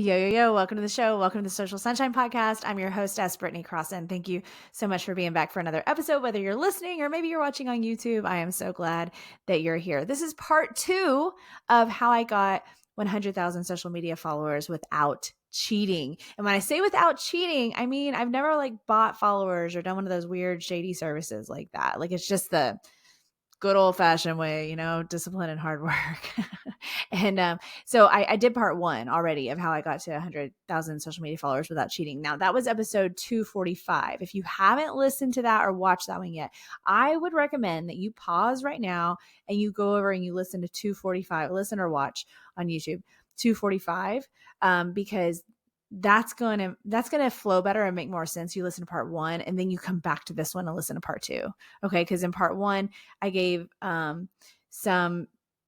Yo, yo, yo, welcome to the show. Welcome to the Social Sunshine Podcast. I'm your hostess, Brittany Crossan. Thank you so much for being back for another episode, whether you're listening or maybe you're watching on YouTube. I am so glad that you're here. This is part 2 of how I got 100,000 social media followers without cheating. And when I say without cheating, I mean, I've never bought followers or done one of those weird shady services like that. It's just the good old fashioned way, discipline and hard work. And so I did part 1 already of how I got to 100,000 social media followers without cheating. Now that was episode 245. If you haven't listened to that or watched that one yet, I would recommend that you pause right now and you go over and you listen to 245, listen or watch on YouTube, 245, because that's going to flow better and make more sense. You listen to part 1 and then you come back to this one and listen to part 2. Okay. Cause in part 1, I gave,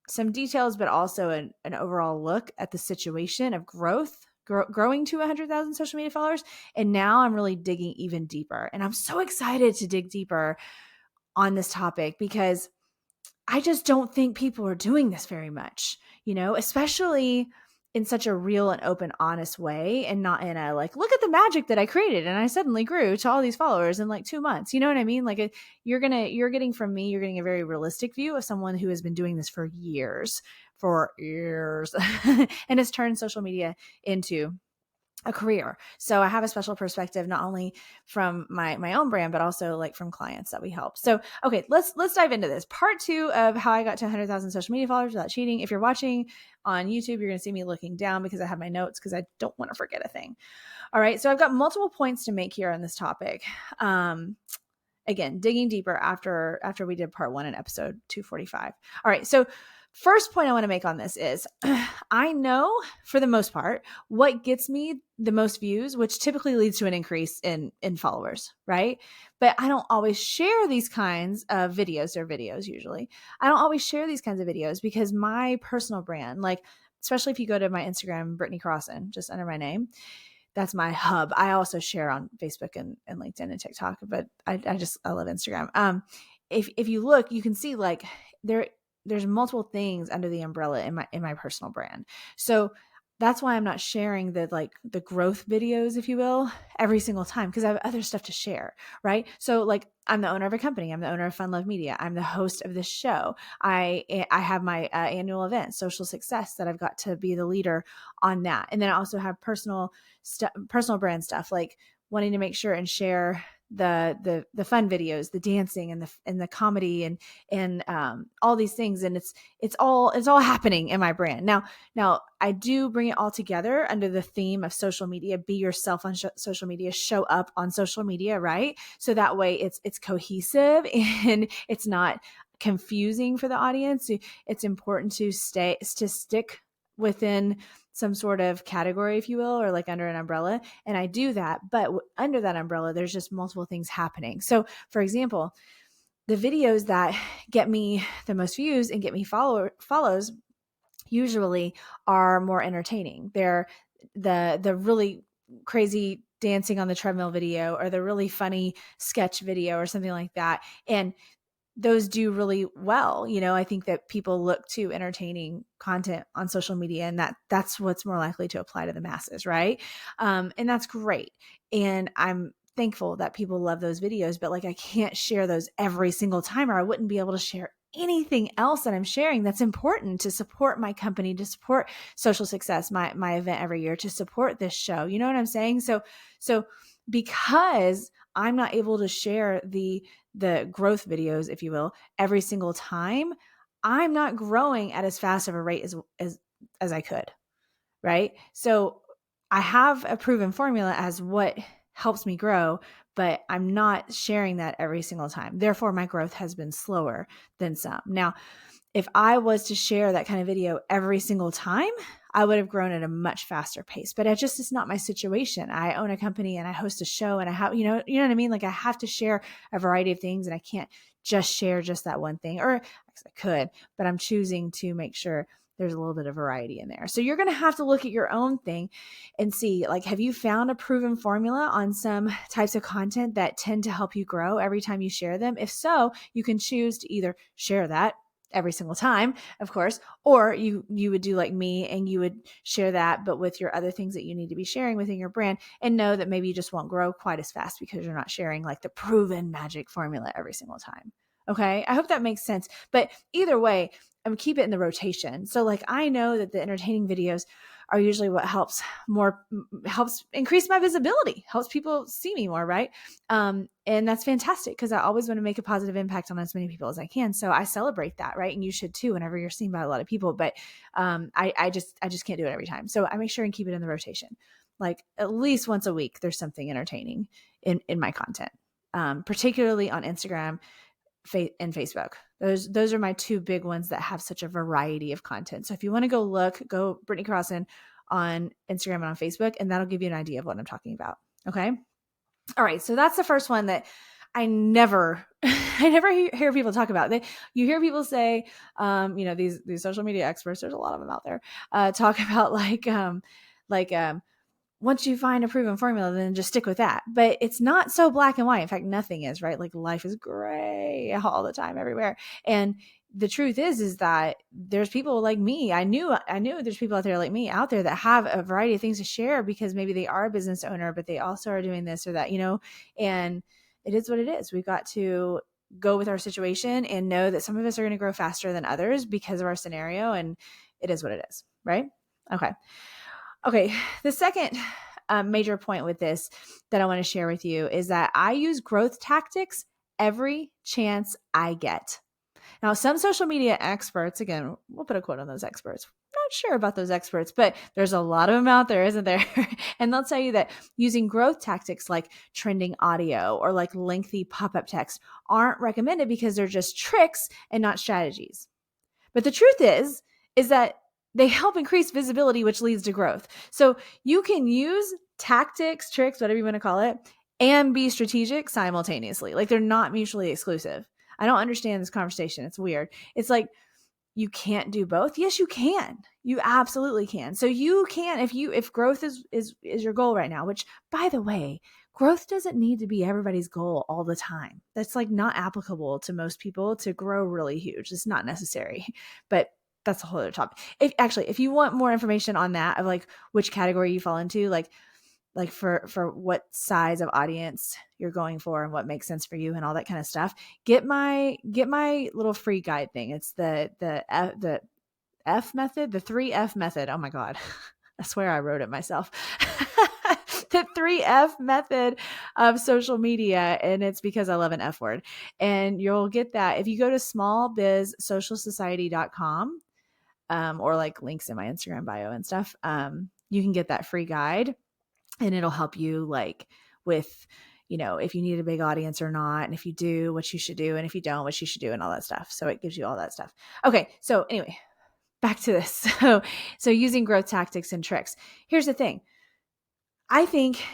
some details, but also an overall look at the situation of growing to 100,000 social media followers. And now I'm really digging even deeper. And I'm so excited to dig deeper on this topic because I just don't think people are doing this very much, especially in such a real and open, honest way, and not in a look at the magic that I created and I suddenly grew to all these followers in 2 months. You know what I mean? You're getting from me, you're getting a very realistic view of someone who has been doing this for years, and has turned social media into a career. So I have a special perspective, not only from my own brand, but also from clients that we help. So, okay, let's dive into this. Part 2 of how I got to 100,000 social media followers without cheating. If you're watching on YouTube, you're going to see me looking down because I have my notes because I don't want to forget a thing. All right. So I've got multiple points to make here on this topic. Again, digging deeper after we did part 1 in episode 245. All right. So first point I want to make on this is I know for the most part what gets me the most views, which typically leads to an increase in followers, right? But I don't always share these kinds of videos. They're videos usually. I don't always share these kinds of videos because my personal brand, especially if you go to my Instagram, Brittany Crossan, just under my name, that's my hub. I also share on Facebook and LinkedIn and TikTok, but I love Instagram. If you look, you can see there's multiple things under the umbrella in my personal brand. So that's why I'm not sharing the growth videos, if you will, every single time, because I have other stuff to share, right? So I'm the owner of a company. I'm the owner of Fun Love Media. I'm the host of this show. I have my annual event, Social Success, that I've got to be the leader on that. And then I also have personal brand stuff, like wanting to make sure and share the fun videos, the dancing and the comedy and all these things. And it's all happening in my brand. Now I do bring it all together under the theme of social media. Be yourself on social media, show up on social media, right? So that way it's cohesive and it's not confusing for the audience. It's important to stick within some sort of category, if you will, or under an umbrella. And I do that, but under that umbrella, there's just multiple things happening. So for example, the videos that get me the most views and get me follows usually are more entertaining. They're the really crazy dancing on the treadmill video or the really funny sketch video or something like that. And those do really well. I think that people look to entertaining content on social media, and that's what's more likely to apply to the masses, right? And that's great. And I'm thankful that people love those videos, but I can't share those every single time, or I wouldn't be able to share anything else that I'm sharing that's important to support my company, to support Social Success, my event every year, to support this show. You know what I'm saying? So because I'm not able to share the growth videos, if you will, every single time, I'm not growing at as fast of a rate as I could, right? So I have a proven formula as what helps me grow, but I'm not sharing that every single time. Therefore, my growth has been slower than some. Now, if I was to share that kind of video every single time, I would have grown at a much faster pace, but it's not my situation. I own a company and I host a show and I have, you know what I mean? I have to share a variety of things and I can't just share just that one thing, or I could, but I'm choosing to make sure there's a little bit of variety in there. So you're going to have to look at your own thing and see, have you found a proven formula on some types of content that tend to help you grow every time you share them? If so, you can choose to either share that every single time, of course, or you would do like me and you would share that, but with your other things that you need to be sharing within your brand, and know that maybe you just won't grow quite as fast because you're not sharing like the proven magic formula every single time. Okay. I hope that makes sense. But either way, keep it in the rotation. So like, I know that the entertaining videos are usually what helps increase my visibility, helps people see me more. Right. And that's fantastic because I always want to make a positive impact on as many people as I can. So I celebrate that. Right. And you should too, whenever you're seen by a lot of people, but, I just can't do it every time. So I make sure and keep it in the rotation. Like at least once a week, there's something entertaining in my content, particularly on Instagram and Facebook. Those are my two big ones that have such a variety of content. So if you want to go Brittany Crossan on Instagram and on Facebook, and that'll give you an idea of what I'm talking about. Okay. All right. So that's the first one that I never hear people talk about. You hear people say, these social media experts, there's a lot of them out there, talk about once you find a proven formula, then just stick with that. But it's not so black and white. In fact, nothing is, right? Like life is gray all the time, everywhere. And the truth is that there's people like me. I knew there's people out there like me out there that have a variety of things to share because maybe they are a business owner, but they also are doing this or that, and it is what it is. We've got to go with our situation and know that some of us are going to grow faster than others because of our scenario. And it is what it is. Right. Okay. The second major point with this that I want to share with you is that I use growth tactics every chance I get. Now, some social media experts, again, we'll put a quote on those experts. Not sure about those experts, but there's a lot of them out there, isn't there? And they'll tell you that using growth tactics like trending audio or like lengthy pop-up text aren't recommended because they're just tricks and not strategies. But the truth is that they help increase visibility, which leads to growth. So you can use tactics, tricks, whatever you want to call it, and be strategic simultaneously. Like they're not mutually exclusive. I don't understand this conversation. It's weird. It's like you can't do both. Yes, you can. You absolutely can. So you can, if growth is your goal right now, which by the way, growth doesn't need to be everybody's goal all the time. That's like not applicable to most people to grow really huge. It's not necessary, but that's a whole other topic. If you want more information on that of like which category you fall into, like for what size of audience you're going for and what makes sense for you and all that kind of stuff, get my little free guide thing. It's the F method, the 3F method. Oh my God. I swear I wrote it myself. The 3F method of social media. And it's because I love an F word. And you'll get that if you go to smallbizsocialsociety.com, or like links in my Instagram bio and stuff. You can get that free guide and it'll help you like with, if you need a big audience or not. And if you do, what you should do. And if you don't, what you should do and all that stuff. So it gives you all that stuff. Okay. So anyway, back to this. So using growth tactics and tricks. Here's the thing. I think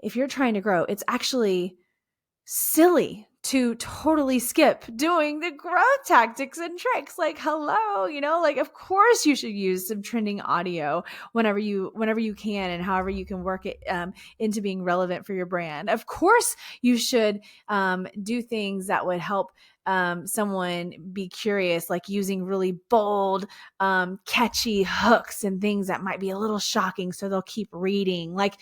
if you're trying to grow, it's actually silly to totally skip doing the growth tactics and tricks. Like, hello, like, of course you should use some trending audio whenever you can and however you can work it into being relevant for your brand. Of course you should do things that would help someone be curious, like using really bold, catchy hooks and things that might be a little shocking so they'll keep reading. Like,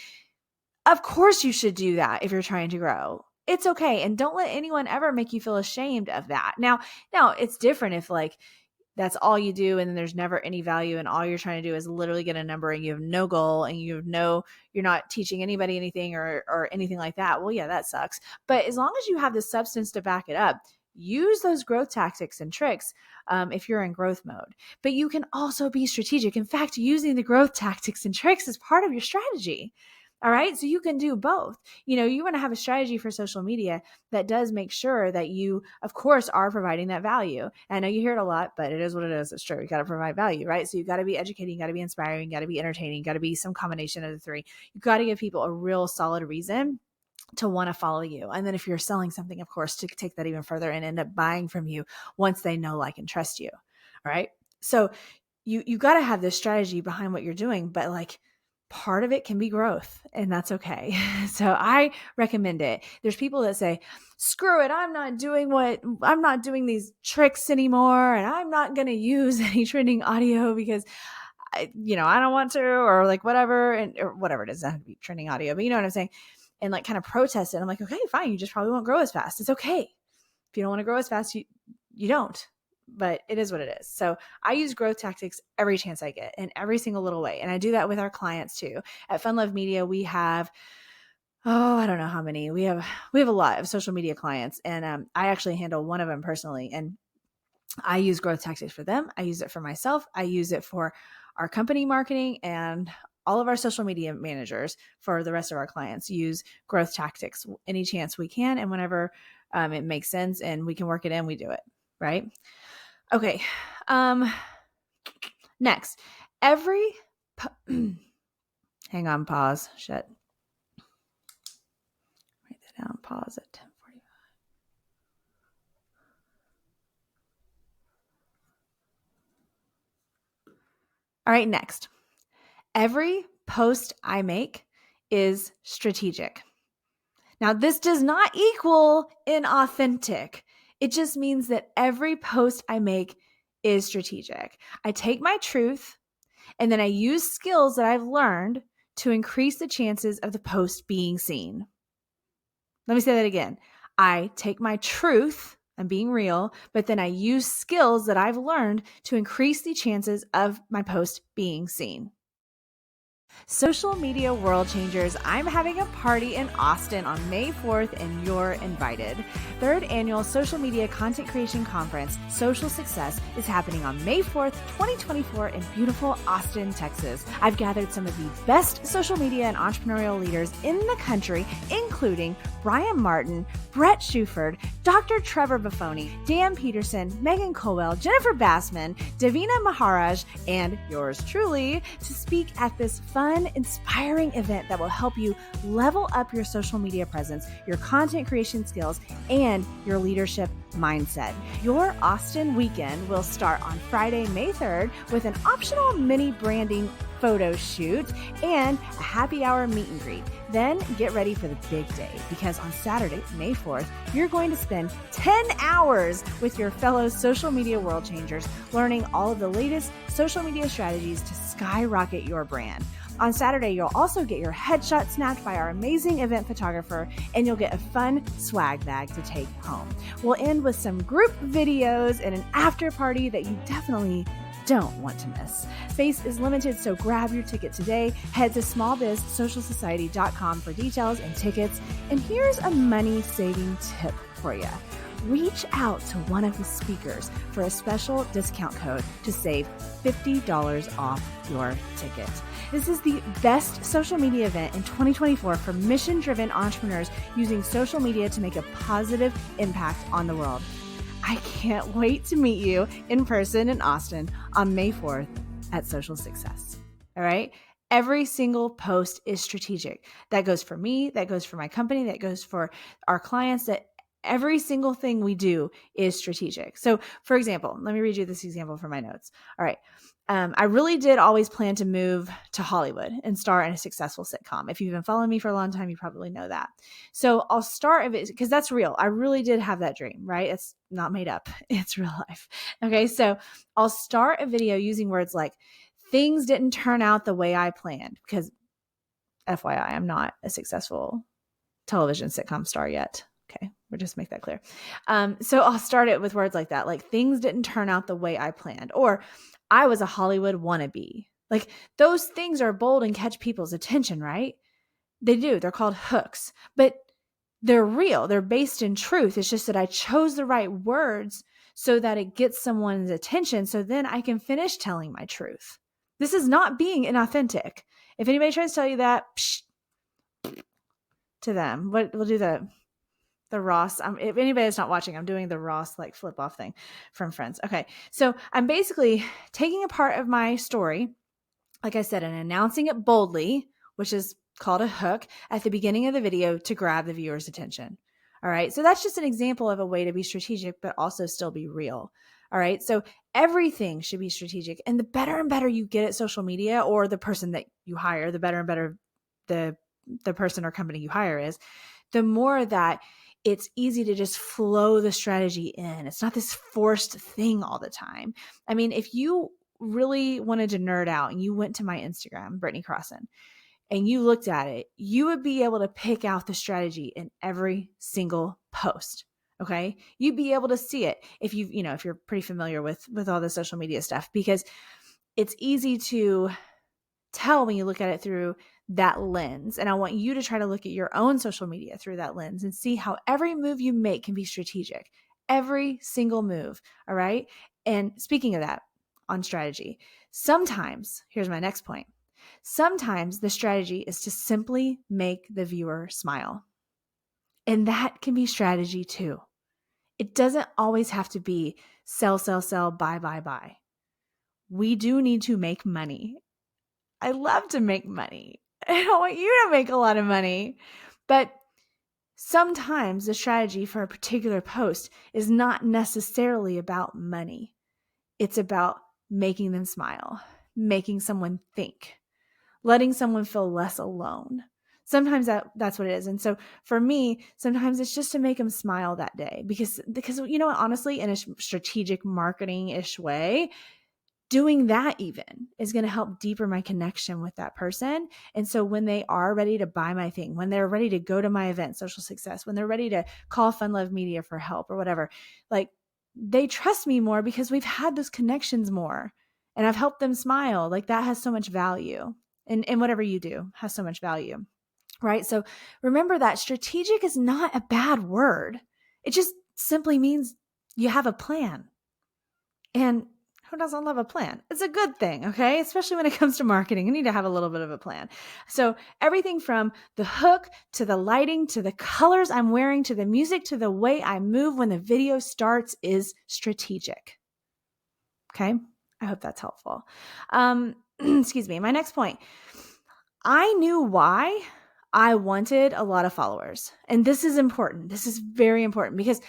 of course you should do that if you're trying to grow. It's okay. And don't let anyone ever make you feel ashamed of that. Now it's different if like that's all you do and then there's never any value and all you're trying to do is literally get a number and you have no goal and you're not teaching anybody anything or anything like that. Well, yeah, that sucks. But as long as you have the substance to back it up, use those growth tactics and tricks if you're in growth mode. But you can also be strategic. In fact, using the growth tactics and tricks is part of your strategy. All right. So you can do both. You want to have a strategy for social media that does make sure that you, of course, are providing that value. I know you hear it a lot, but it is what it is. It's true. You got to provide value, right? So you got to be educating, you got to be inspiring, you got to be entertaining, you got to be some combination of the three. You got to give people a real solid reason to want to follow you. And then if you're selling something, of course, to take that even further and end up buying from you once they know, like, and trust you. All right. So you got to have this strategy behind what you're doing, but like, part of it can be growth, and that's okay. So I recommend it. There's people that say, screw it, I'm not doing these tricks anymore, and I'm not going to use any trending audio because I don't want to, or like whatever, or whatever it is, not to be trending audio, but you know what I'm saying? And like kind of protest it. I'm like, okay, fine. You just probably won't grow as fast. It's okay. If you don't want to grow as fast, you don't, but it is what it is. So I use growth tactics every chance I get in every single little way. And I do that with our clients too. At Fun Love Media, we have, I don't know how many. We have a lot of social media clients, and I actually handle one of them personally. And I use growth tactics for them. I use it for myself. I use it for our company marketing, and all of our social media managers for the rest of our clients use growth tactics any chance we can. And whenever it makes sense and we can work it in, we do it. Right. Okay. Next, hang on, pause. Shit. Write that down. Pause at 10:45. All right. Next, every post I make is strategic. Now, this does not equal inauthentic. It just means that every post I make is strategic. I take my truth and then I use skills that I've learned to increase the chances of the post being seen. Let me say that again. I take my truth, I'm being real, but then I use skills that I've learned to increase the chances of my post being seen. Social media world changers, I'm having a party in Austin on May 4th, and you're invited. Third annual social media content creation conference, Social Success, is happening on May 4th, 2024 in beautiful Austin, Texas. I've gathered some of the best social media and entrepreneurial leaders in the country, including Brian Martin, Brett Shuford, Dr. Trevor Buffoni, Dan Peterson, Megan Colwell, Jennifer Bassman, Davina Maharaj, and yours truly, to speak at this fun, inspiring event that will help you level up your social media presence, your content creation skills, and your leadership mindset. Your Austin weekend will start on Friday, May 3rd with an optional mini branding photo shoot and a happy hour meet and greet. Then get ready for the big day, because on Saturday, May 4th, you're going to spend 10 hours with your fellow social media world changers, learning all of the latest social media strategies to skyrocket your brand. On Saturday, you'll also get your headshot snapped by our amazing event photographer, and you'll get a fun swag bag to take home. We'll end with some group videos and an after party that you definitely don't want to miss. Space is limited, so grab your ticket today. Head to smallbizsocialsociety.com for details and tickets. And here's a money-saving tip for you. Reach out to one of the speakers for a special discount code to save $50 off your ticket. This is the best social media event in 2024 for mission-driven entrepreneurs using social media to make a positive impact on the world. I can't wait to meet you in person in Austin on May 4th at Social Success. All right. Every single post is strategic. That goes for me. That goes for my company. That goes for our clients. That every single thing we do is strategic. So for example, let me read you this example from my notes. All right. I really did always plan to move to Hollywood and star in a successful sitcom. If you've been following me for a long time, you probably know that. So I'll start it because that's real. I really did have that dream, right? It's not made up. It's real life. Okay. So I'll start a video using words like, things didn't turn out the way I planned, because FYI, I'm not a successful television sitcom star yet. Okay. We'll just make that clear. So I'll start it with words like that, like things didn't turn out the way I planned, or I was a Hollywood wannabe. Like those things are bold and catch people's attention, right? They do. They're called hooks, but they're real. They're based in truth. It's just that I chose the right words so that it gets someone's attention. So then I can finish telling my truth. This is not being inauthentic. If anybody tries to tell you that, to them, we'll do the Ross. If anybody's not watching, I'm doing the Ross like flip off thing from Friends. Okay. So I'm basically taking a part of my story, like I said, and announcing it boldly, which is called a hook, at the beginning of the video to grab the viewer's attention. All right. So that's just an example of a way to be strategic, but also still be real. All right. So everything should be strategic. And the better and better you get at social media, or the person that you hire, the better and better the person or company you hire is, the more that it's easy to just flow the strategy in. It's not this forced thing all the time. I mean, if you really wanted to nerd out and you went to my Instagram, Brittany Crossan, and you looked at it, you would be able to pick out the strategy in every single post. Okay. You'd be able to see it if if you're pretty familiar with all the social media stuff, because it's easy to tell when you look at it through that lens. And I want you to try to look at your own social media through that lens and see how every move you make can be strategic. Every single move. All right. And speaking of that, on strategy, sometimes, here's my next point. Sometimes the strategy is to simply make the viewer smile. And that can be strategy too. It doesn't always have to be sell, sell, sell, buy, buy, buy. We do need to make money. I love to make money. I don't want you to make a lot of money. But sometimes the strategy for a particular post is not necessarily about money. It's about making them smile, making someone think, letting someone feel less alone. Sometimes that's what it is. And so for me, sometimes it's just to make them smile that day, because you know what, honestly, in a strategic marketing-ish way, doing that even is going to help deepen my connection with that person. And so when they are ready to buy my thing, when they're ready to go to my event, Social Success, when they're ready to call Fun Love Media for help or whatever, like, they trust me more because we've had those connections more and I've helped them smile. Like, that has so much value. And whatever you do has so much value, right? So remember that strategic is not a bad word. It just simply means you have a plan. And who doesn't love a plan? It's a good thing, okay? Especially when it comes to marketing, you need to have a little bit of a plan. So everything from the hook to the lighting to the colors I'm wearing to the music to the way I move when the video starts is strategic. Okay? I hope that's helpful. Excuse me. My next point. I knew why I wanted a lot of followers. And this is important. This is very important, because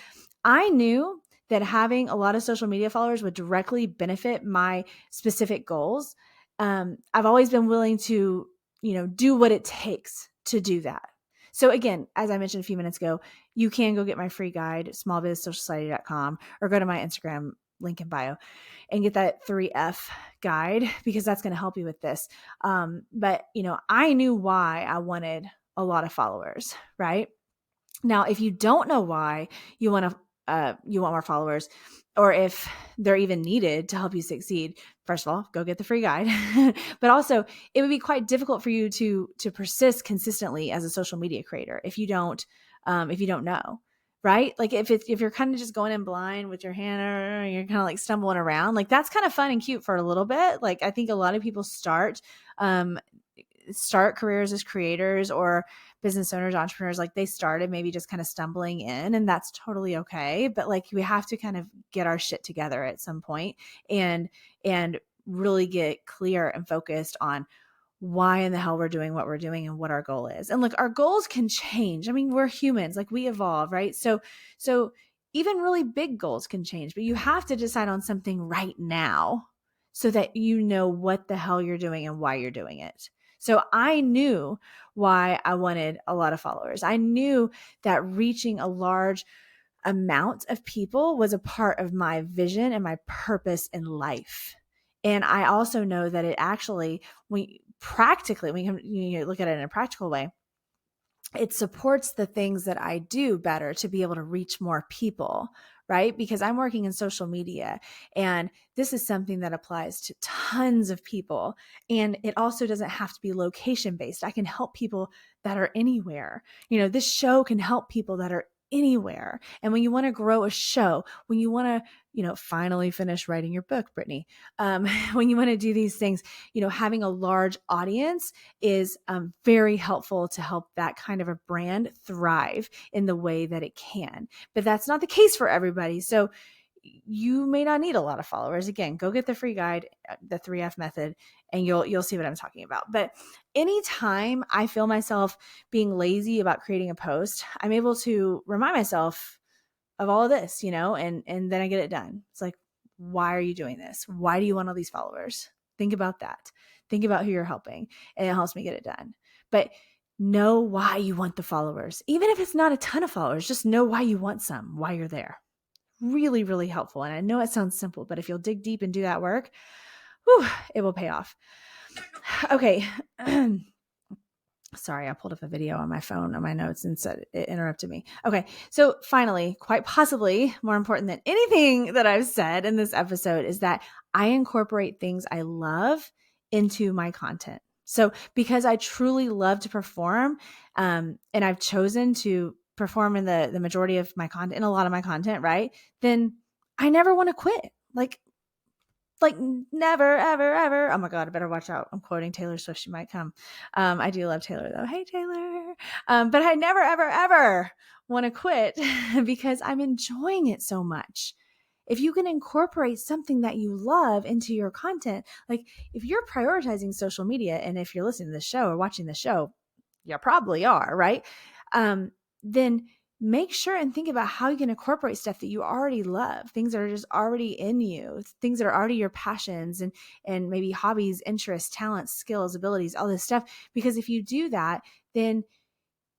I knew that having a lot of social media followers would directly benefit my specific goals. I've always been willing to, do what it takes to do that. So again, as I mentioned a few minutes ago, you can go get my free guide, smallbizsocialsociety.com, or go to my Instagram link in bio and get that 3F guide, because that's going to help you with this. But I knew why I wanted a lot of followers, right? Now, if you don't know why you want more followers, or if they're even needed to help you succeed, first of all, go get the free guide. But also, it would be quite difficult for you to persist consistently as a social media creator if you don't know, right? Like if you're kind of just going in blind with your hand, or you're kind of like stumbling around, like that's kind of fun and cute for a little bit. Like I think a lot of people start careers as creators or business owners, entrepreneurs, like they started maybe just kind of stumbling in, and that's totally okay. But like we have to kind of get our shit together at some point and really get clear and focused on why in the hell we're doing what we're doing and what our goal is. And look, our goals can change. I mean, we're humans, like we evolve, right? So even really big goals can change, but you have to decide on something right now so that you know what the hell you're doing and why you're doing it. So I knew why I wanted a lot of followers. I knew that reaching a large amount of people was a part of my vision and my purpose in life. And I also know that it actually, when you look at it in a practical way, it supports the things that I do better to be able to reach more people, right? Because I'm working in social media, and this is something that applies to tons of people. And it also doesn't have to be location based. I can help people that are anywhere. This show can help people that are anywhere. And when you want to grow a show, when you want to, finally finish writing your book, Brittany, when you want to do these things, having a large audience is very helpful to help that kind of a brand thrive in the way that it can. But that's not the case for everybody. So you may not need a lot of followers. Again, go get the free guide, the 3F method, and you'll see what I'm talking about. But anytime I feel myself being lazy about creating a post, I'm able to remind myself of all of this, and then I get it done. It's like, Why are you doing this? Why do you want all these followers? Think about that. Think about who you're helping, and it helps me get it done. But know why you want the followers. Even if it's not a ton of followers, just know why you want some, why you're there. Really, really helpful. And I know it sounds simple, but if you'll dig deep and do that work, it will pay off. Okay. Sorry, I pulled up a video on my phone on my notes and said it interrupted me. Okay. So finally, quite possibly more important than anything that I've said in this episode is that I incorporate things I love into my content. So because I truly love to perform, and I've chosen to perform in the majority of my content, in a lot of my content, right? Then I never want to quit. Like never, ever, ever. Oh my God, I better watch out. I'm quoting Taylor Swift. She might come. I do love Taylor though. Hey, Taylor. But I never, ever, ever want to quit because I'm enjoying it so much. If you can incorporate something that you love into your content, like if you're prioritizing social media, and if you're listening to the show or watching the show, you probably are, right? Then make sure and think about how you can incorporate stuff that you already love, things that are just already in you, things that are already your passions and maybe hobbies, interests, talents, skills, abilities, all this stuff. Because if you do that, then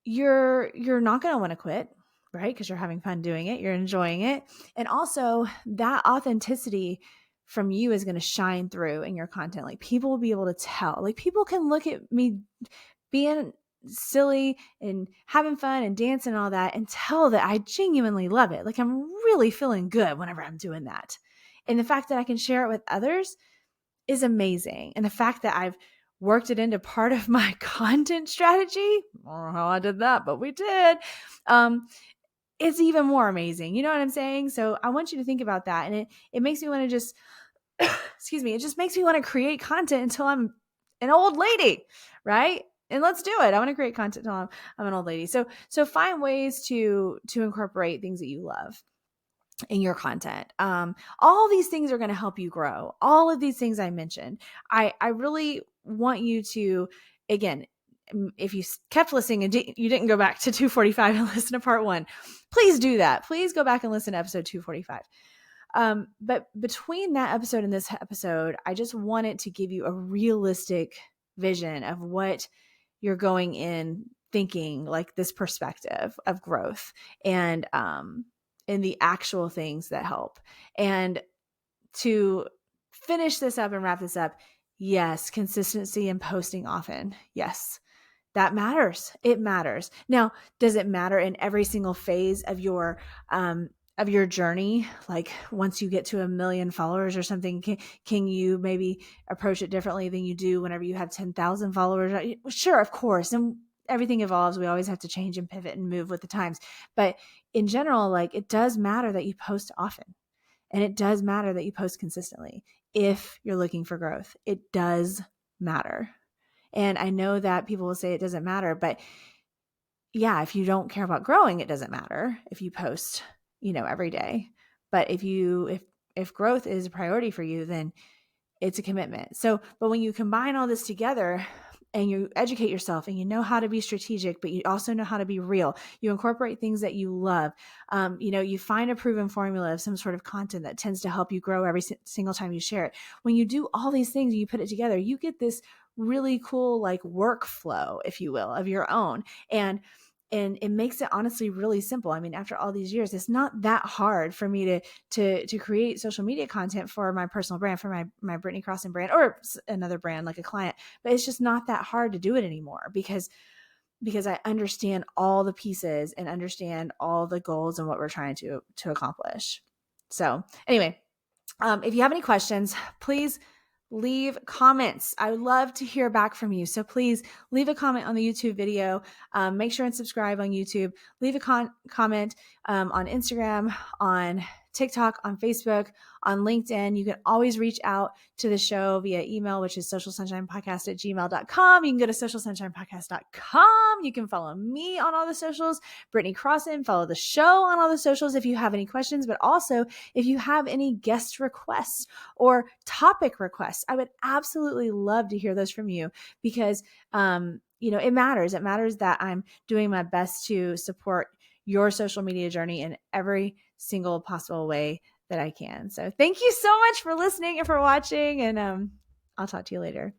you're not going to want to quit, right? Because you're having fun doing it, you're enjoying it. And also that authenticity from you is going to shine through in your content. Like people will be able to tell, like people can look at me being silly and having fun and dancing and all that and tell that I genuinely love it. Like I'm really feeling good whenever I'm doing that. And the fact that I can share it with others is amazing. And the fact that I've worked it into part of my content strategy, I don't know how I did that, but we did. It's even more amazing. You know what I'm saying? So I want you to think about that. And it makes me want to just, excuse me, it just makes me want to create content until I'm an old lady, right? And let's do it. I want to create content until I'm an old lady. So find ways to incorporate things that you love in your content. All these things are going to help you grow. All of these things I mentioned. I really want you to, again, if you kept listening and you didn't go back to 245 and listen to part 1, please do that. Please go back and listen to episode 245. But between that episode and this episode, I just wanted to give you a realistic vision of what you're going in thinking, like this perspective of growth and the actual things that help. And to finish this up and wrap this up, yes, consistency and posting often. Yes, that matters. It matters. Now, does it matter in every single phase of your journey? Like once you get to 1 million followers or something, can you maybe approach it differently than you do whenever you have 10,000 followers? Sure, of course. And everything evolves. We always have to change and pivot and move with the times. But in general, like it does matter that you post often, and it does matter that you post consistently. If you're looking for growth, it does matter. And I know that people will say it doesn't matter, but yeah, if you don't care about growing, it doesn't matter if you post, every day. But if growth is a priority for you, then it's a commitment. So, but when you combine all this together and you educate yourself and you know how to be strategic, but you also know how to be real, you incorporate things that you love, you find a proven formula of some sort of content that tends to help you grow every single time you share it. When you do all these things, you put it together, you get this really cool, like workflow, if you will, of your own. And it makes it honestly really simple. I mean, after all these years, it's not that hard for me to create social media content for my personal brand, for my Brittany Crossan brand or another brand like a client. But it's just not that hard to do it anymore because I understand all the pieces and understand all the goals and what we're trying to accomplish. So anyway, if you have any questions, please leave comments. I would love to hear back from you. So please leave a comment on the YouTube video. Make sure and subscribe on YouTube. Leave a comment on Instagram, on TikTok, on Facebook, on LinkedIn. You can always reach out to the show via email, which is socialsunshinepodcast@gmail.com. You can go to socialsunshinepodcast.com. You can follow me on all the socials, Brittany Crossan. Follow the show on all the socials if you have any questions, but also if you have any guest requests or topic requests, I would absolutely love to hear those from you because, it matters. It matters that I'm doing my best to support your social media journey in every single possible way that I can. So thank you so much for listening and for watching, and I'll talk to you later.